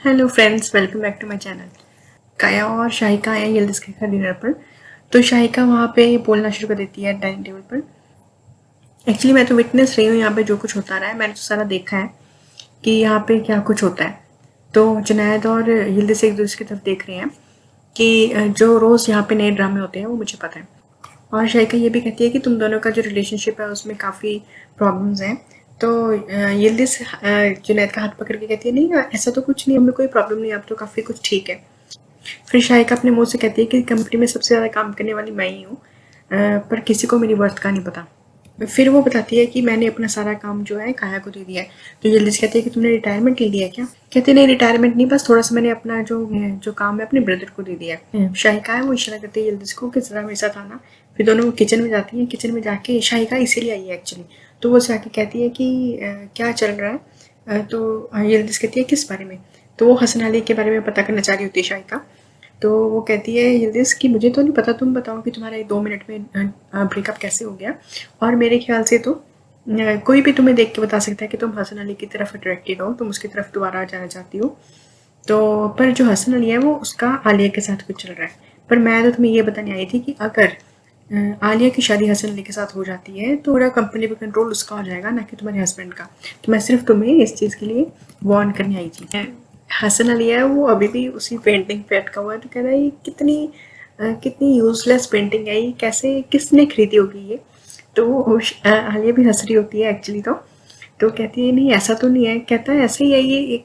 Hello friends, welcome back to my channel. Kaya और शाहिका आए Yildiz के घर डिनर पर। तो शाहिका वहाँ पे बोलना शुरू कर देती है डाइनिंग टेबल पर। एक्चुअली मैं तो विटनेस रही हूँ यहाँ पे जो कुछ होता रहा है, मैंने तो सारा देखा है कि यहाँ पे क्या कुछ होता है। तो जुनैद और यिल्दिज़ एक दूसरे की तरफ देख रहे हैं कि जो रोज़ यहाँ पे नए ड्रामे होते हैं वो मुझे पता है। और शाहिका ये भी कहती है कि तुम दोनों का जो रिलेशनशिप है उसमें काफ़ी प्रॉब्लम्स हैं। तो यिल्दिज़ जुनैद का हाथ पकड़ के कहती है, नहीं ऐसा तो कुछ नहीं, हमें कोई प्रॉब्लम नहीं, अब तो काफ़ी कुछ ठीक है। फिर शाहिका अपने मुंह से कहती है कि कंपनी में सबसे ज़्यादा काम करने वाली मैं ही हूँ, पर किसी को मेरी वर्थ का नहीं पता। फिर वो बताती है कि मैंने अपना सारा काम जो है काया को दे दिया है। तो यिल्दिज़ कहती है कि तुमने रिटायरमेंट ले लिया है क्या? कहते नहीं, रिटायरमेंट नहीं, बस थोड़ा सा मैंने अपना जो काम है अपने ब्रदर को दे दिया है। शाहिका है वो इशारा करती है यिल्दिज़ को कि ज़रा मेरे साथ आना। फिर दोनों किचन में जाती हैं। किचन में जाके शाहिका इसीलिए आई है एक्चुअली। तो वो जाके कहती है कि क्या चल रहा है? तो यिल्दिज़ कहती है किस बारे में? तो वो हसन अली के बारे में पता करना चाह रही होती है शाहिका। तो वो कहती है यिल्दिज़ कि मुझे तो नहीं पता, तुम बताओ कि तुम्हारा 2 मिनट में ब्रेकअप कैसे हो गया। और मेरे ख्याल से तो कोई भी तुम्हें देख के बता सकता है कि तुम हसन अली की तरफ अट्रैक्टेड हो, तुम उसकी तरफ दोबारा जाना चाहती हो। तो पर जो हसन अली है वो उसका आलिया के साथ कुछ चल रहा है। पर मैं तो तुम्हें ये बताने आई थी कि अगर आलिया की शादी हसन अली के साथ हो जाती है तो पूरा कंपनी पे कंट्रोल उसका हो जाएगा, ना कि तुम्हारे हस्बैंड का। तो मैं सिर्फ तुम्हें इस चीज़ के लिए वार्न करने आई थी। हसन अली है वो अभी भी उसी पेंटिंग पे अटका हुआ है। तो कह रहा है ये कितनी यूजलेस पेंटिंग है, ये कैसे किसने खरीदी होगी ये। तो आलिया भी हंस रही होती है एक्चुअली। तो कहती है नहीं ऐसा तो नहीं है। कहता है ऐसे ही है ये,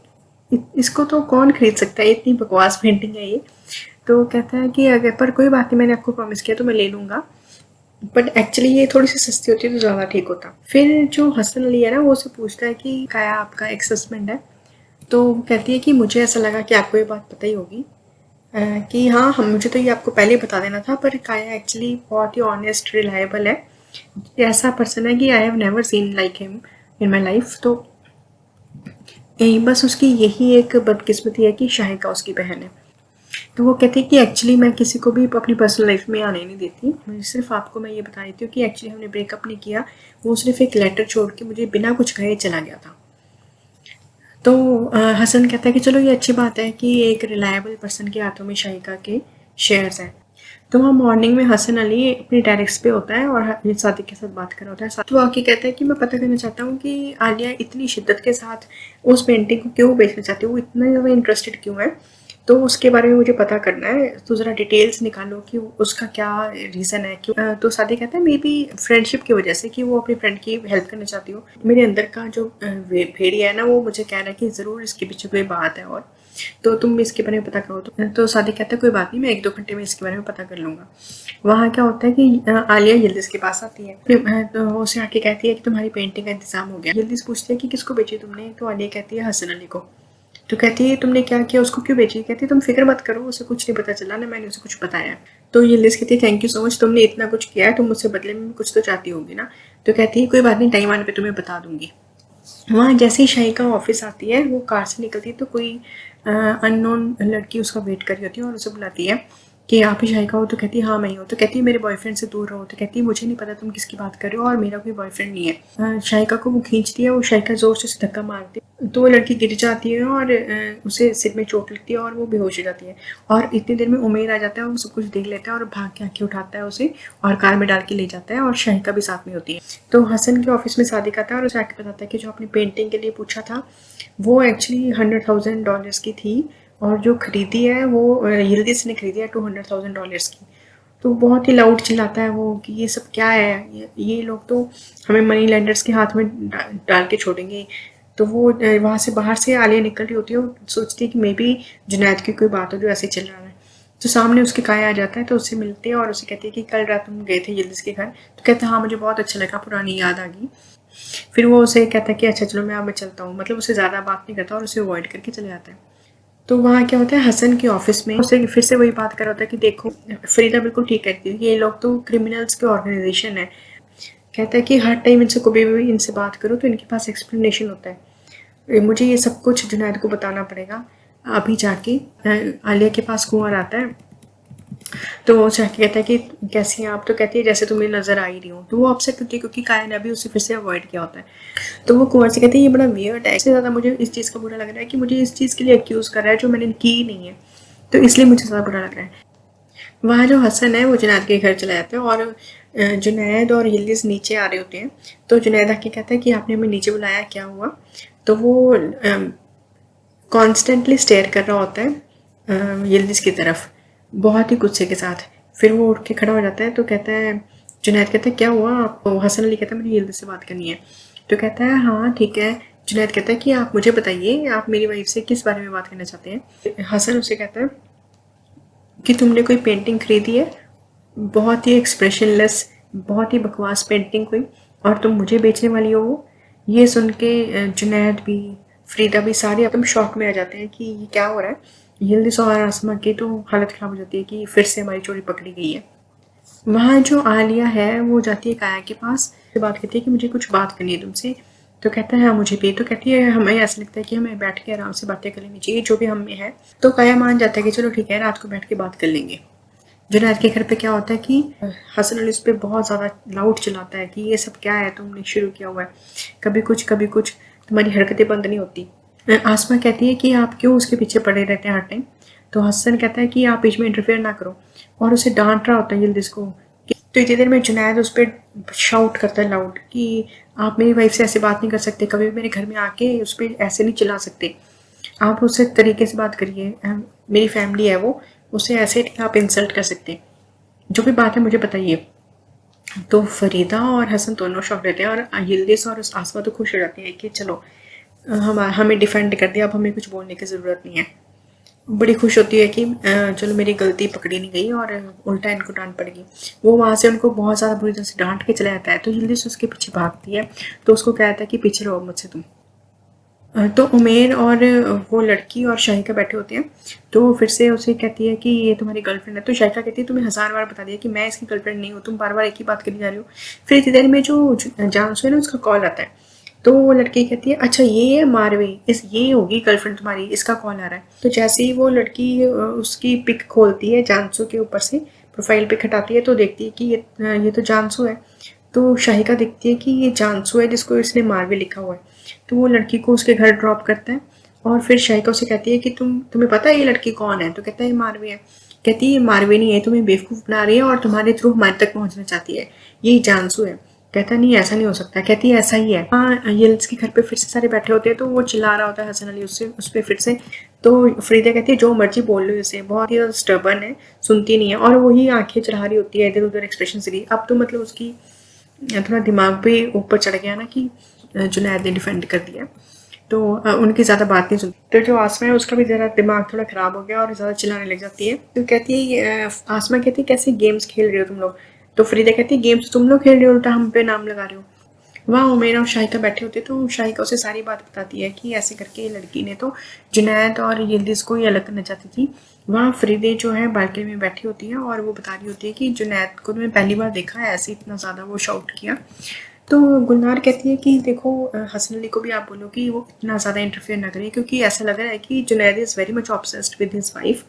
इसको तो कौन खरीद सकता है, इतनी बकवास पेंटिंग है ये। तो कहता है कि अगर पर कोई बात नहीं, मैंने आपको प्रॉमिस किया तो मैं ले लूँगा, बट एक्चुअली ये थोड़ी सी सस्ती होती है तो ज़्यादा ठीक होता। फिर जो हसन अली है ना वो उसे पूछता है कि काया आपका एक्स हस्बैंड है? तो वो कहती है कि मुझे ऐसा लगा कि आपको ये बात पता ही होगी, कि हाँ हम मुझे तो ये आपको पहले ही बता देना था, पर काया एक्चुअली बहुत ही ऑनेस्ट रिलायबल है, ऐसा पर्सन है कि I have never seen like him in my life. तो यही बस उसकी यही एक बदकिस्मती है कि शाहिका उसकी बहन है। तो वो कहती है कि एक्चुअली मैं किसी को भी अपनी पर्सनल लाइफ में आने नहीं देती, मुझे सिर्फ आपको मैं ये बता देती हूँ कि एक्चुअली हमने ब्रेकअप नहीं किया, वो सिर्फ एक लेटर छोड़ के मुझे बिना कुछ कहे चला गया था। तो हसन कहता है कि चलो ये अच्छी बात है कि एक रिलायबल पर्सन के हाथों में शाहिका के शेयर्स हैं। तो वहाँ मॉर्निंग में हसन अली अपनी टेरेस पे होता है और सादिक के साथ बात कर रहा होता है। तो आके कहता है कि मैं पता करना चाहता हूँ कि आलिया इतनी शिद्दत के साथ उस पेंटिंग को क्यों बेचना चाहती है, वो इतना ज़्यादा इंटरेस्टेड क्यों है। तो उसके बारे में मुझे पता करना है, तो ज़रा डिटेल्स निकालो कि उसका क्या रीज़न है। क्यों? तो सादिक कहता है मे बी फ्रेंडशिप की वजह से, कि वो अपनी फ्रेंड की हेल्प करना चाहती हो। मेरे अंदर का जो भेड़िया है ना वो मुझे कह रहा है कि ज़रूर इसके पीछे कोई बात है, और तो तुम इसके बारे में पता करो। तो सादिक कहता है कोई बात नहीं, मैं 1-2 घंटे में इसके बारे में पता कर लूँगा। वहाँ क्या होता है कि आलिया यिल्दिज़ के पास आती है। तो वो उसे आके कहती है कि तुम्हारी पेंटिंग का इंतजाम हो गया। यिल्दिज़ पूछती है कि किसको बेची तुमने? तो आलिया कहती है हसन अली को। तो कहती है तुमने क्या किया, उसको क्यों बेची? कहती है तुम फिक्र मत करो, उसे कुछ नहीं पता चला ना, मैंने उसे कुछ बताया। तो यिल्दिज़ कहती है थैंक यू सो मच, तुमने इतना कुछ किया है, तुम मुझसे बदले में कुछ तो चाहती होगी ना। तो कहती है कोई बात नहीं, टाइम आने पे तुम्हें बता दूंगी। वहाँ जैसे ही शाहिका ऑफिस आती है, वो कार से निकलती है तो कोई अननोन लड़की उसका वेट कर रही होती है और उसे बुलाती है कि आप ही शाहिका हो? तो कहती है हाँ मैं ही हूँ। तो कहती है मेरे बॉयफ्रेंड से दूर रहो। तो कहती है मुझे नहीं पता तुम किसकी बात कर रहे हो, और मेरा कोई बॉयफ्रेंड नहीं है। शाहिका को वो खींचती है, वो शाहिका जोर से उसे धक्का मारती है, तो वो लड़की गिर जाती है और उसे सिर में चोट लगती है और वो बेहोश हो जाती है। और इतनी देर में उमेर आ जाता है, वो सब कुछ देख लेता है और भाग के आके उठाता है उसे और कार में डाल के ले जाता है, और शाहिका भी साथ में होती है। तो हसन के ऑफिस में सादिक आता है और उसे आके बताता है कि जो आपने पेंटिंग के लिए पूछा था वो एक्चुअली $100,000 की थी, और जो खरीदी है वो यिल्दिज़ ने खरीदी है $200,000 की। तो बहुत ही लाउड चिल्लाता है वो कि ये सब क्या है, ये लोग तो हमें मनी लेंडर्स के हाथ में डाल के छोड़ेंगे। तो वो वहाँ से बाहर से आलिया निकल रही होती है, वो सोचती है कि मे बी जुनैद की कोई बात हो जो ऐसे चिल्ला रहा है। तो सामने उसके काया आ जाता है, तो उससे मिलते हैं और उसे कहती है कि कल रात तुम गए थे यिल्दिज़ के घर? तो कहता है हाँ मुझे बहुत अच्छा लगा, पुरानी याद आ गई। फिर वो उसे कहता है कि अच्छा चलो मैं अब चलता हूँ, मतलब उसे ज़्यादा बात नहीं करता और उसे अवॉइड करके चले जाता है। तो वहाँ क्या होता है, हसन के ऑफिस में उसे फिर से वही बात कर रहा होता है कि देखो फरीदा बिल्कुल ठीक कहती है, ये लोग तो क्रिमिनल्स के ऑर्गेनाइजेशन है। कहता है कि हर टाइम इनसे कभी भी इनसे बात करो तो इनके पास एक्सप्लेनेशन होता है, मुझे ये सब कुछ जुनैद को बताना पड़ेगा। अभी जाके आलिया के पास कुंवर आता है तो वो शाहिका कहता है कि कैसी हैं आप? तो कहती है जैसे तुम्हें नज़र आ ही रही हूँ। तो वो अपसेट होती है क्योंकि काया ने अभी उसे फिर से अवॉइड किया होता है। तो वो कुंवर से कहती है ये बड़ा वियर्ड है, इससे ज़्यादा मुझे इस चीज़ का बुरा लग रहा है कि मुझे इस चीज़ के लिए एक्यूज़ कर रहा है जो मैंने की ही नहीं है, तो इसलिए मुझे ज़्यादा बुरा लग रहा है। वहाँ जो हसन है वो जुनैद के घर चला जाता है और जुनैद और यिल्दिज़ नीचे आ रहे होते हैं। तो जुनैद आके कहता है कि आपने हमें नीचे बुलाया, क्या हुआ? तो वो कॉन्स्टेंटली स्टेयर कर रहा होता है यिल्दिज़ की तरफ, बहुत ही गुस्से के साथ। फिर वो उठ के खड़ा हो जाता है। तो कहता है, जुनैद कहता है क्या हुआ आपको? हसन अली कहता है मुझे यिल्दिज़ से बात करनी है। तो कहता है हाँ ठीक है। जुनैद कहता है कि आप मुझे बताइए, आप मेरी वाइफ से किस बारे में बात करना चाहते हैं? हसन उसे कहता है कि तुमने कोई पेंटिंग खरीदी है, बहुत ही एक्सप्रेशनलेस, बहुत ही बकवास पेंटिंग कोई, और तुम मुझे बेचने वाली हो वो। ये सुन के जुनैद भी, फरीदा भी, सारे एकदम शॉक में आ जाते हैं कि ये क्या हो रहा है। यिल्दिज़ और आसमा की तो हालत ख़राब हो जाती है कि फिर से हमारी चोरी पकड़ी गई है। वहाँ जो आलिया है वो जाती है काया के पास, से बात करती है कि मुझे कुछ बात करनी है तुमसे। तो कहता है हाँ मुझे भी। तो कहती है हमें ऐसा लगता है कि हमें बैठ के आराम से बातें कर लेनी चाहिए जो भी हम में है। तो काया मान जाता है कि चलो ठीक है, रात को बैठ के बात कर लेंगे। जुनैद के घर पे क्या होता है कि हसन अली उस पर बहुत ज़्यादा लाउड चिल्लाता है कि ये सब क्या है तुमने शुरू किया हुआ है, कभी कुछ तुम्हारी हरकतें बंद नहीं होती। आसमा कहती है कि आप क्यों उसके पीछे पड़े रहते हैं हर टाइम। तो हसन कहता है कि आप बीच में इंटरफेयर ना करो, और उसे डांट रहा होता है यिल्दिज़ को। तो इतनी देर में जुनैद उस पर शाउट करता है लाउड कि आप मेरी वाइफ से ऐसे बात नहीं कर सकते, कभी भी मेरे घर में आके उस पर ऐसे नहीं चिल्ला सकते, आप उससे तरीके से बात करिए, मेरी फैमिली है वो, उसे ऐसे नहीं आप इंसल्ट कर सकते, जो भी बात है मुझे बताइए। तो फरीदा और हसन दोनों शॉक रहते हैं, और यिल्दिज़ और उस आसमा तो खुश हो जाती है कि चलो हमें डिफेंड कर दिया, अब हमें कुछ बोलने की ज़रूरत नहीं है। बड़ी खुश होती है कि चलो मेरी गलती पकड़ी नहीं गई और उल्टा इनको डांट पड़ेगी। वो वहाँ से उनको बहुत ज़्यादा बुरी तरह से डांट के चला जाता है। तो यिल्दिज़ उसके पीछे भागती है, तो उसको कहता है कि पीछे रहो मुझसे तुम। तो उमेर और वो लड़की और शाहिका बैठे होते हैं। तो फिर से उसे कहती है कि ये तुम्हारी गर्लफ्रेंड है। तो शाहिका कहती है तुम्हें 1000 बार बता दिया कि मैं इसकी गर्लफ्रेंड नहीं हूँ, तुम बार बार एक ही बात करी जा रही हो। फिर इतनी देर में जो जानसू है ना, उसका कॉल आता है। तो वो लड़की कहती है अच्छा ये है मारवे, ये होगी गर्लफ्रेंड तुम्हारी, इसका कॉल आ रहा है। तो जैसे ही वो लड़की उसकी पिक खोलती है जानसू के ऊपर से, प्रोफाइल पिक हटाती है, तो देखती है कि ये तो जानसू है। तो शाहिका देखती है कि ये जानसू है जिसको इसने मारवे लिखा हुआ है। तो वो लड़की को उसके घर ड्रॉप करता है, और फिर शाहिका उसे कहती है कि तुम्हें पता है ये लड़की कौन है? तो कहता है ये मारवे है। कहती है ये मारवे नहीं है, तुम्हें बेवकूफ़ बना रही है और तुम्हारे थ्रू हमारे तक पहुंचना चाहती है, ये जानसू है। कहता नहीं ऐसा नहीं हो सकता। कहती है ऐसा ही है। हाँ, यिल्दिज़ के घर पे फिर से सारे बैठे होते हैं, तो वो चिल्ला रहा होता है हसन अली उस पर फिर से। तो फरीदा कहती है जो मर्जी बोल लो इसे, बहुत ही स्टबर्न है, सुनती नहीं है, और वही आंखें चढ़ा रही होती है, इधर उधर एक्सप्रेशन से। अब तो मतलब उसकी थोड़ा दिमाग भी ऊपर चढ़ गया ना कि जुनैद ने डिफेंड कर दिया, तो उनकी ज़्यादा बात नहीं सुनती। तो जो आसमा है उसका भी ज़रा दिमाग थोड़ा ख़राब हो गया और ज़्यादा चिल्लाने लग जाती है। तो कहती है आसमा कहती है कैसे गेम्स खेल रहे हो तुम लोग? तो फरीदा कहती है गेम्स तुम लोग खेल रहे हो, उल्टा हम पे नाम लगा रहे हो। वहाँ उमेर और शाहिका बैठे होते, तो शाहिका उसे सारी बात बताती है कि ऐसे करके लड़की ने तो जुनैद और यिल्दिज़ को ही अलग करना चाहती थी। वहाँ फरीदे जो है बालकनी में बैठी होती है और वो बता रही होती है कि जुनैद को मैं पहली बार देखा है, ऐसे इतना ज़्यादा वो शाउट किया। तो गुलनार कहती है कि देखो हसन अली को भी आप बोलो कि वो इतना ज़्यादा इंटरफेयर ना करे, क्योंकि ऐसा लग रहा है कि Junaid is very much obsessed with his wife.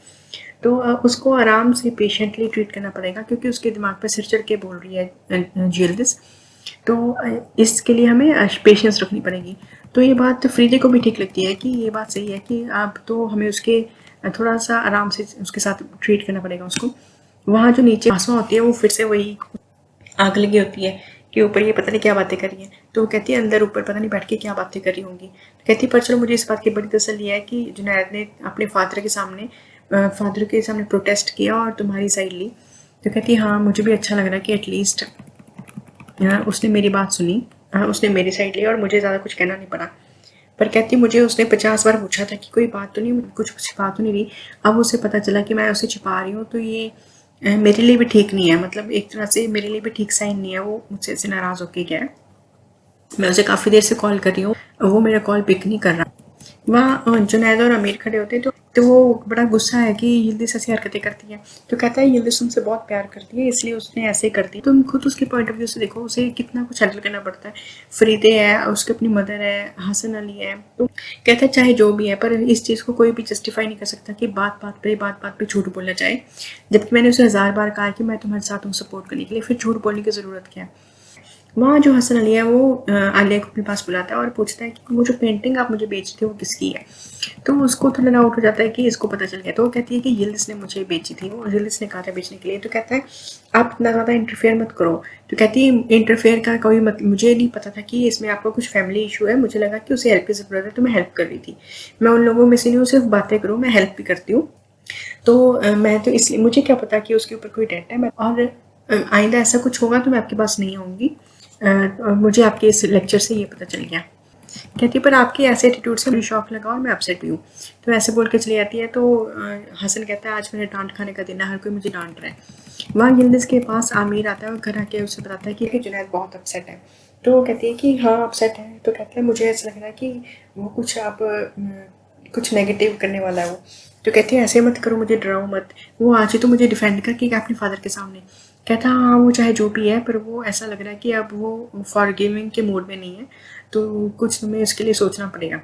तो उसको आराम से पेशेंटली ट्रीट करना पड़ेगा, क्योंकि उसके दिमाग पे सिर चढ़ के बोल रही है यिल्दिज़। तो इसके लिए हमें पेशेंस रखनी पड़ेगी। तो ये बात फरीदे को भी ठीक लगती है कि ये बात सही है कि अब तो हमें उसके थोड़ा सा आराम से उसके साथ ट्रीट करना पड़ेगा उसको। वहाँ जो नीचे आसमा होती है वो फिर से वही आग लगी होती है कि ऊपर ये पता नहीं क्या बातें कर रही हैं। तो वो कहती है अंदर ऊपर पता नहीं बैठ के क्या बातें कर रही होंगी। तो कहती है पर चलो मुझे इस बात की बड़ी तसल्ली है कि जुनैद ने अपने फादर के सामने प्रोटेस्ट किया और तुम्हारी साइड ली। तो कहती है हाँ मुझे भी अच्छा लग रहा है कि एटलीस्ट उसने मेरी बात सुनी, उसने मेरी साइड ली और मुझे ज़्यादा कुछ कहना नहीं पड़ा। पर कहती मुझे उसने 50 बार पूछा था कि कोई बात तो नहीं, कुछ छिपा तो नहीं रही। अब उसे पता चला कि मैं उसे छिपा रही हूँ, तो ये मेरे लिए भी ठीक नहीं है, मतलब एक तरह से मेरे लिए भी ठीक साइन नहीं है। वो मुझसे ऐसे नाराज़ होके गया है। मैं उसे काफ़ी देर से कॉल कर रही हूँ, वो मेरा कॉल पिक नहीं कर रहा। वहाँ जुनैद और अमीर खड़े होते हैं, तो वो बड़ा गुस्सा है कि यिल्दिज़ ऐसी हरकतें करती है। तो कहता है यिल्दिज़ तुमसे बहुत प्यार करती है, इसलिए उसने ऐसे कर दी। तुम खुद उसके पॉइंट ऑफ व्यू से देखो, उसे कितना कुछ हैंडल करना पड़ता है। फरीदे है, उसकी अपनी मदर है, हसन अली है। तो कहता है चाहे जो भी है, पर इस चीज़ को कोई भी जस्टिफाई नहीं कर सकता कि बात बात पे झूठ बोलना चाहे। जबकि मैंने उसे 1000 बार कहा कि मैं तुम्हारे साथ हूँ सपोर्ट करने के लिए, फिर झूठ बोलने की ज़रूरत क्या है। वहाँ जो हसन अली है वो आलिया को अपने पास बुलाता है और पूछता है कि वो जो पेंटिंग आप मुझे बेची थी वो किसकी है। तो उसको थोड़ा डाउट हो जाता है कि इसको पता चल गया। तो वो कहती है कि यिल्दिज़ ने मुझे बेची थी, वो यिल्दिज़ ने कहा था बेचने के लिए। तो कहता है आप इतना ज़्यादा इंटरफेयर मत करो। तो कहती है इंटरफेयर का कोई मुझे नहीं पता था कि इसमें आपका कुछ फैमिली इशू है, मुझे लगा कि उसे हेल्प की ज़रूरत है तो मैं हेल्प कर रही थी। मैं उन लोगों में से नहीं हूँ सिर्फ बातें करूँ, मैं हेल्प भी करती हूँ। तो मैं तो इसलिए मुझे क्या पता कि उसके ऊपर कोई डेट है। मैं और आइंदा ऐसा कुछ होगा तो मैं आपके पास नहीं आऊँगी। और मुझे आपके इस लेक्चर से ये पता चल गया। कहती है पर आपके ऐसे एटीट्यूड से मुझे शौक लगा और मैं अपसेट भी हूँ। तो ऐसे बोल के चली जाती है। तो हसन कहता है आज मेरे डांट खाने का दिन है, हर कोई मुझे डांट रहा है। वहाँ यिल्दिज़ के पास आमिर आता है और घर आके उसे बताता है कि जुनैद बहुत अपसेट है। तो वो कहती है कि हाँ अपसेट है। तो कहता है मुझे ऐसा लग रहा है कि वो कुछ आप कुछ नेगेटिव करने वाला है वो। तो कहती है ऐसे मत करो, मुझे डराओ मत। वो आज ही तो मुझे डिफेंड करके गया अपने फादर के सामने। कहता हाँ वो चाहे जो भी है, पर वो ऐसा लग रहा है कि अब वो फॉरगिविंग के मूड में नहीं है, तो कुछ तुम्हें इसके लिए सोचना पड़ेगा।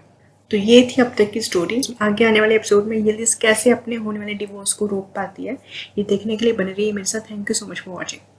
तो ये थी अब तक की स्टोरी। आगे आने वाले एपिसोड में यिल्दिज़ कैसे अपने होने वाले डिवोर्स को रोक पाती है, ये देखने के लिए बने रहिए मेरे साथ। Thank you so much for watching.